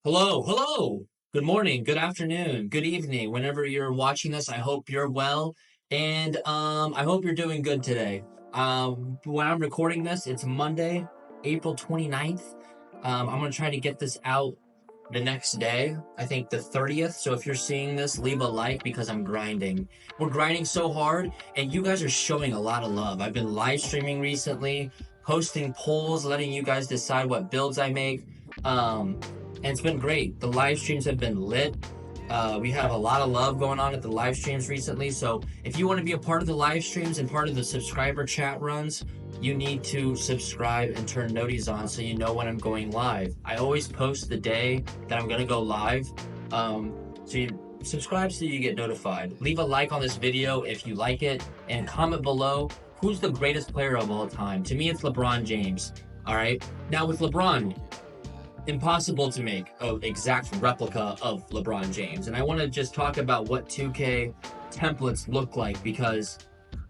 Hello. Good morning, good afternoon, good evening. Whenever you're watching this, I hope you're well, and I hope you're doing good today. When I'm recording this, it's Monday, April 29th. I'm gonna try to get this out the next day, I think the 30th. So if you're seeing this, leave a like because I'm grinding. We're grinding so hard, and you guys are showing a lot of love. I've been live streaming recently, posting polls, letting you guys decide what builds I make. And it's been great. The live streams have been lit. We have a lot of love going on at the live streams recently. So if you want to be a part of the live streams and part of the subscriber chat runs, you need to subscribe and turn noties on so you know when I'm going live. I always post the day that I'm going to go live. So you subscribe so you get notified. Leave a like on this video if you like it, and comment below who's the greatest player of all time. To me, it's LeBron James. All right. Now with LeBron, impossible to make an exact replica of LeBron James. And I want to just talk about what 2K templates look like, because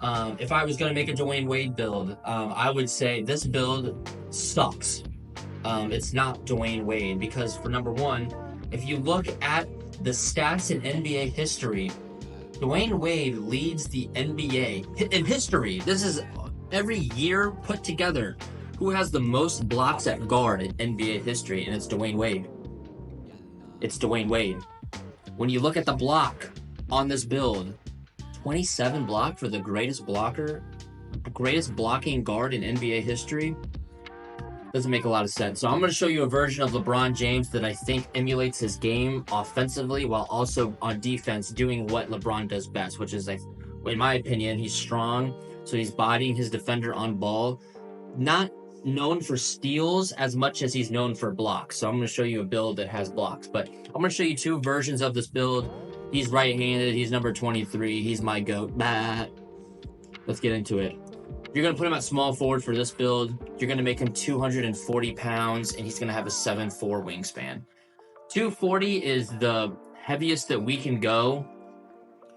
if I was going to make a Dwayne Wade build, I would say this build sucks. It's not Dwayne Wade because, for number one, if you look at the stats in NBA history, Dwayne Wade leads the NBA in history. This is every year put together. Who has the most blocks at guard in NBA history? And it's Dwayne Wade. It's Dwayne Wade. When you look at the block on this build, 27 block for the greatest blocking guard in NBA history. Doesn't make a lot of sense. So I'm going to show you a version of LeBron James that I think emulates his game offensively while also on defense doing what LeBron does best, which is, like, in my opinion, he's strong. So he's bodying his defender on ball. Not known for steals as much as he's known for blocks. So I'm going to show you a build that has blocks, but I'm going to show you two versions of this build. He's right-handed. He's number 23. He's my GOAT. Let's get into it. You're going to put him at small forward for this build. You're going to make him 240 pounds, and he's going to have a 7'4" wingspan. 240 is the heaviest that we can go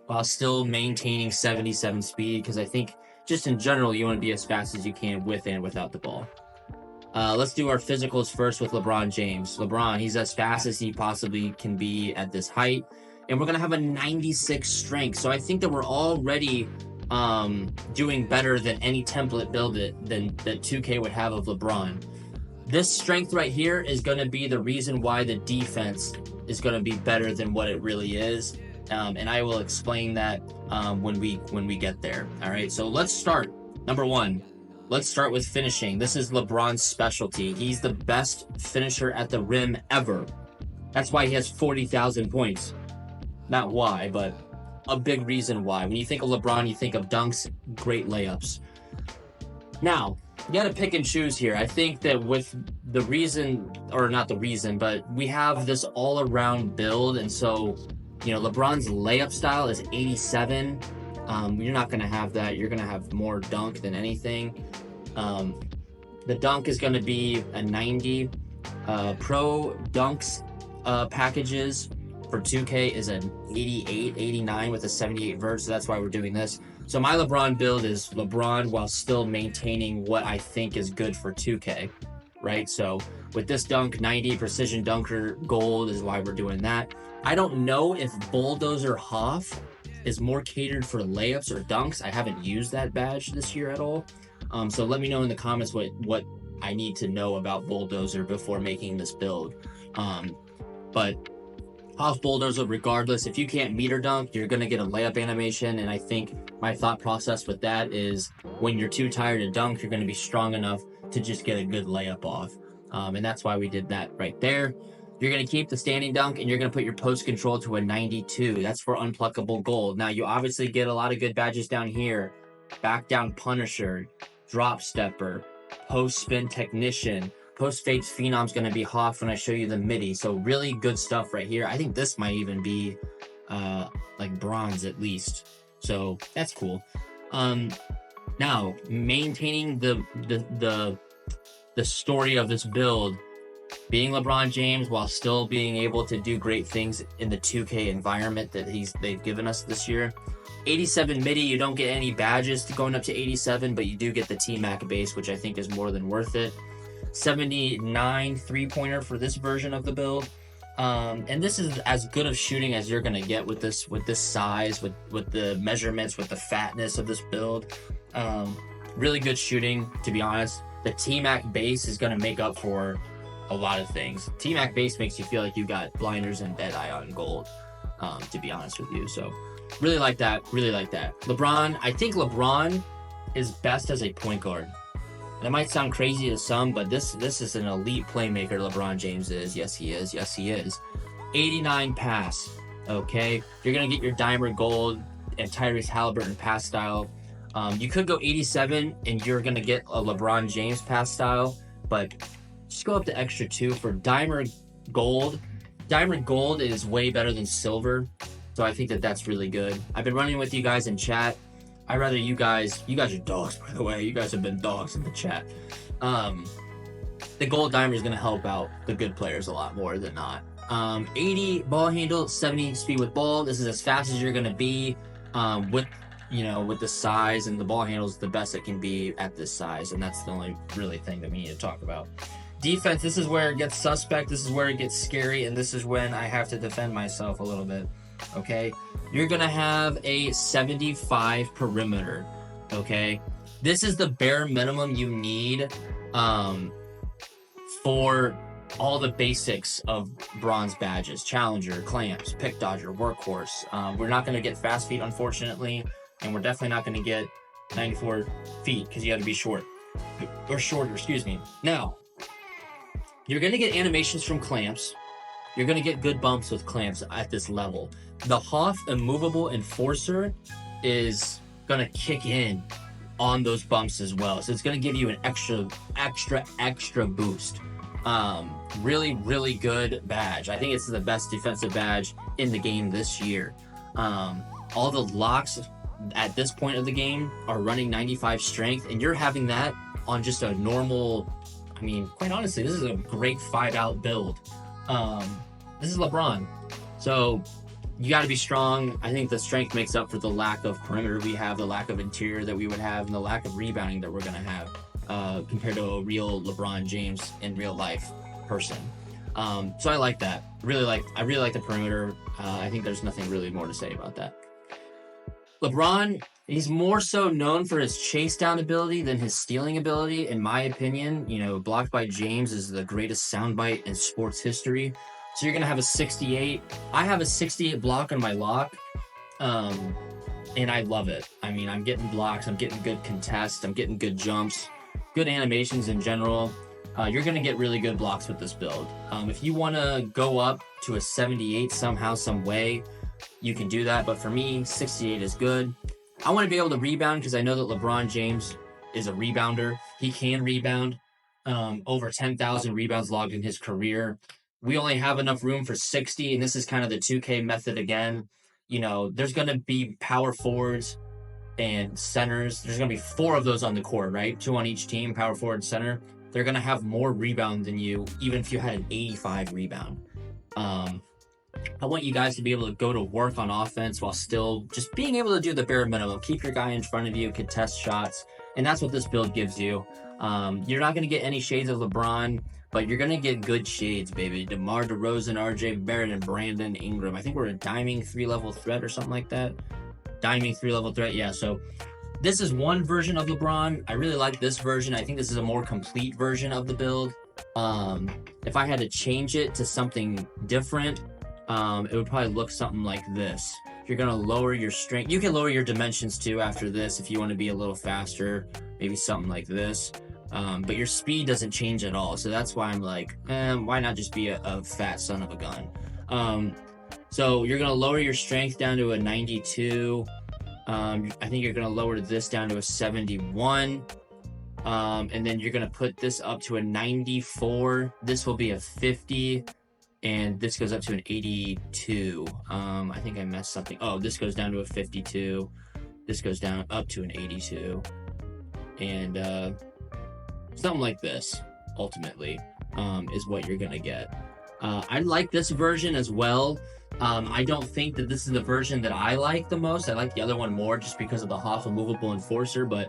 while still maintaining 77 speed, because I think just in general, you want to be as fast as you can with and without the ball. Let's do our physicals first with LeBron James. LeBron, he's as fast as he possibly can be at this height. And we're going to have a 96 strength. So I think that we're already doing better than any template build that 2K would have of LeBron. This strength right here is going to be the reason why the defense is going to be better than what it really is. And I will explain that when we get there. All right, so let's start. Number one, let's start with finishing. This is LeBron's specialty. He's the best finisher at the rim ever. That's why he has 40,000 points. Not why, but a big reason why. When you think of LeBron, you think of dunks, great layups. Now, you got to pick and choose here. I think that with the reason, or not the reason, but we have this all-around build, and so, you know, LeBron's layup style is 87. You're not going to have that. You're going to have more dunk than anything. The dunk is going to be a 90. Pro dunks packages for 2K is an 88, 89 with a 78 vert. So that's why we're doing this. So my LeBron build is LeBron while still maintaining what I think is good for 2K, right? So with this dunk, 90 precision dunker gold is why we're doing that. I don't know if Bulldozer Hoff is more catered for layups or dunks. I haven't used that badge this year at all. So let me know in the comments what I need to know about Bulldozer before making this build. But Hoff Bulldozer, regardless, if you can't meter dunk, you're going to get a layup animation. And I think my thought process with that is when you're too tired to dunk, you're going to be strong enough to just get a good layup off. And that's why we did that right there. You're going to keep the standing dunk, and you're going to put your post control to a 92. That's for unpluckable gold. Now, you obviously get a lot of good badges down here. Back down Punisher, drop stepper, post spin technician, post fades phenom's going to be Hoff when I show you the MIDI. So really good stuff right here. I think this might even be like bronze at least. So that's cool. Now, maintaining the story of this build, being LeBron James while still being able to do great things in the 2K environment that they've given us this year. 87 MIDI, you don't get any badges to going up to 87, but you do get the T-Mac base, which I think is more than worth it. 79 three-pointer for this version of the build. And this is as good of shooting as you're gonna get with this size, with the measurements, with the fatness of this build. Really good shooting, to be honest. The T-Mac base is gonna make up for a lot of things. T-Mac base makes you feel like you got blinders and Deadeye on gold, to be honest with you. So really like that. Really like that. LeBron, I think LeBron is best as a point guard. That might sound crazy to some, but this is an elite playmaker. LeBron James is. Yes, he is. Yes, he is. 89 pass. Okay, you're gonna get your Dimer Gold and Tyrese Halliburton pass style. You could go 87 and you're gonna get a LeBron James pass style, but just go up to extra 2 for Dimer Gold. Dimer Gold is way better than silver, so I think that's really good. I've been running with you guys in chat. I'd rather you guys are dogs, by the way. You guys have been dogs in the chat. The gold dimer is going to help out the good players a lot more than not. 80 ball handle, 70 speed with ball. This is as fast as you're going to be with the size, and the ball handle is the best it can be at this size, and that's the only really thing that we need to talk about. Defense, this is where it gets suspect. This is where it gets scary, and this is when I have to defend myself a little bit. Okay, you're gonna have a 75 perimeter. Okay, this is the bare minimum you need for all the basics of bronze badges: challenger, clamps, pick dodger, workhorse. We're not gonna get fast feet, unfortunately, and we're definitely not gonna get 94 feet because you got to be shorter. Excuse me. Now, you're gonna get animations from clamps. You're going to get good bumps with clamps at this level. The Hoff Immovable Enforcer is going to kick in on those bumps as well. So it's going to give you an extra boost. Really, really good badge. I think it's the best defensive badge in the game this year. All the locks at this point of the game are running 95 strength, and you're having that on just a normal, I mean, quite honestly, this is a great 5-out build. This is LeBron, so you got to be strong. I think the strength makes up for the lack of perimeter we have, the lack of interior that we would have, and the lack of rebounding that we're going to have compared to a real LeBron James in real life person. So I like that. I really like the perimeter. I think there's nothing really more to say about that. LeBron, he's more so known for his chase down ability than his stealing ability, in my opinion. Blocked by James is the greatest soundbite in sports history. So you're going to have a 68. I have a 68 block on my lock, and I love it. I mean, I'm getting blocks. I'm getting good contests. I'm getting good jumps, good animations in general. You're going to get really good blocks with this build. If you want to go up to a 78 somehow, some way, you can do that. But for me, 68 is good. I want to be able to rebound because I know that LeBron James is a rebounder. He can rebound. Over 10,000 rebounds logged in his career. We only have enough room for 60, and this is kind of the 2K method again. There's going to be power forwards and centers. There's going to be 4 of those on the court, right? 2 on each team, power forward and center. They're going to have more rebound than you, even if you had an 85 rebound. I want you guys to be able to go to work on offense while still just being able to do the bare minimum. Keep your guy in front of you, contest shots, and that's what this build gives you. You're not going to get any shades of LeBron, but you're going to get good shades, baby. DeMar DeRozan, RJ Barrett, and Brandon Ingram. I think we're a diming 3-level threat or something like that. Diming 3-level threat, yeah. So this is one version of LeBron. I really like this version. I think this is a more complete version of the build. If I had to change it to something different, it would probably look something like this. You're going to lower your strength. You can lower your dimensions too after this if you want to be a little faster. Maybe something like this. But your speed doesn't change at all. So that's why I'm like, why not just be a fat son of a gun? So you're going to lower your strength down to a 92. I think you're going to lower this down to a 71. And then you're going to put this up to a 94. This will be a 50. And this goes up to an 82. I think I messed something. Oh, this goes down to a 52. This goes down up to an 82. And something like this, ultimately, is what you're going to get. I like this version as well. I don't think that this is the version that I like the most. I like the other one more just because of the Hoff Immovable Enforcer. But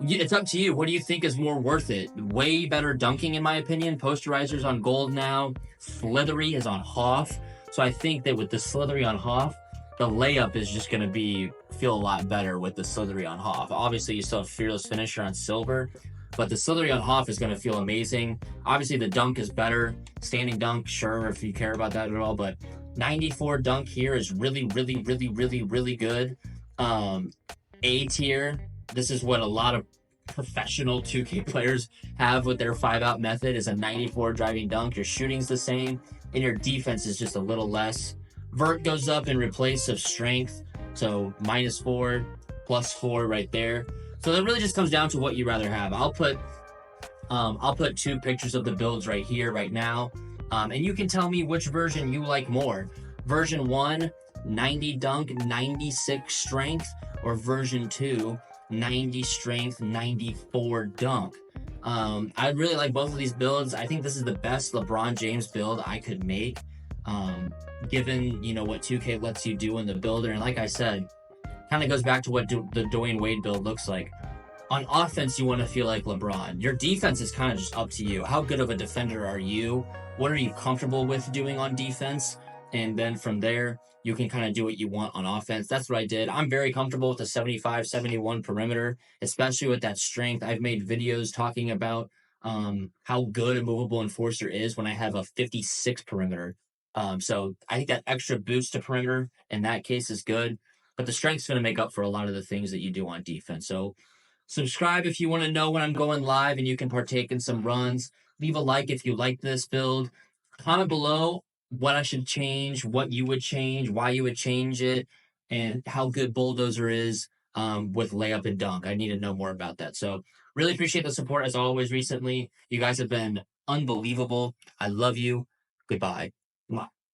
It's up to you. What do you think is more worth it? Way better dunking, in my opinion. Posterizer's on gold now. Slithery is on Hoff. So I think that with the Slithery on Hoff, the layup is just going to feel a lot better with the Slithery on Hoff. Obviously, you still have Fearless Finisher on silver, but the Slithery on Hoff is going to feel amazing. Obviously, the dunk is better. Standing dunk, sure, if you care about that at all, but 94 dunk here is really, really, really, really, really good. A tier. This is what a lot of professional 2K players have with their 5-out method is a 94 driving dunk. Your shooting's the same, and your defense is just a little less. Vert goes up in replace of strength, so -4, +4 right there. So it really just comes down to what you rather have. I'll put 2 pictures of the builds right here, right now, and you can tell me which version you like more. Version 1, 90 dunk, 96 strength, or version 2, 90 strength, 94 dunk. I really like both of these builds. I think this is the best LeBron James build I could make, given what 2K lets you do in the builder. And like I said, kind of goes back to what the Dwayne Wade build looks like. On offense, you want to feel like LeBron. Your defense is kind of just up to you. How good of a defender are you? What are you comfortable with doing on defense? And then from there, you can kind of do what you want on offense. That's what I did. I'm very comfortable with the 75, 71 perimeter, especially with that strength. I've made videos talking about how good a movable enforcer is when I have a 56 perimeter. So I think that extra boost to perimeter in that case is good. But the strength's going to make up for a lot of the things that you do on defense. So subscribe if you want to know when I'm going live and you can partake in some runs. Leave a like if you like this build. Comment below what I should change, what you would change, why you would change it, and how good Bulldozer is with layup and dunk. I need to know more about that. So really appreciate the support as always recently. You guys have been unbelievable. I love you. Goodbye.